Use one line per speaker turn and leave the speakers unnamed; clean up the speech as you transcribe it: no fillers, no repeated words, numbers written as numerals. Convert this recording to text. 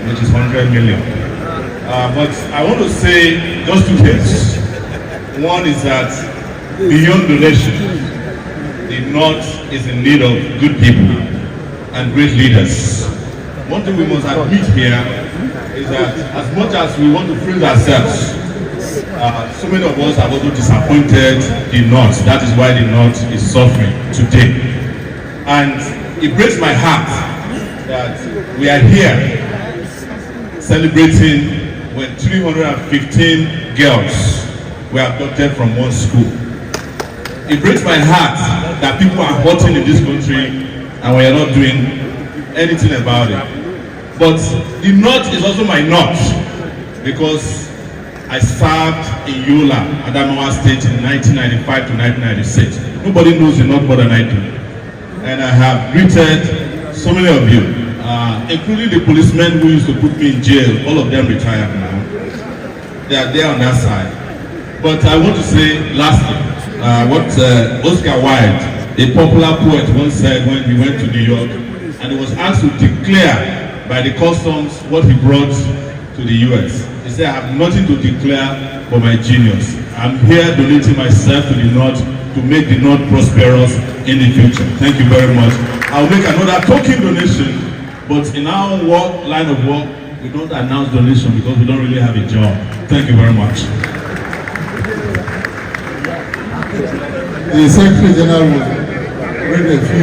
which is 100 million. But I want to say just two things. One is that beyond donation, the North is in need of good people and great leaders. One thing we must admit here is that as much as we want to praise ourselves, so many of us have also disappointed the North. That is why the North is suffering today. And it breaks my heart that we are here celebrating when 315 girls were abducted from one school. It breaks my heart that people are hurting in this country and we are not doing anything about it. But the North is also my North because I served in Yola, Adamawa State in 1995 to 1996. Nobody knows the North more than I do. And I have greeted so many of you, including the policemen who used to put me in jail. All of them retired now. They are there on that side. But I want to say lastly, what Oscar Wilde, a popular poet, once said when he went to New York and he was asked to declare by the customs what he brought to the US. He said, I have nothing to declare for my genius. I'm here donating myself to the North to make the North prosperous in the future. Thank you very much. I'll make another token donation, but in our line of work, we don't announce donation because we don't really have a job. Thank you very much.
The Secretary General will read a few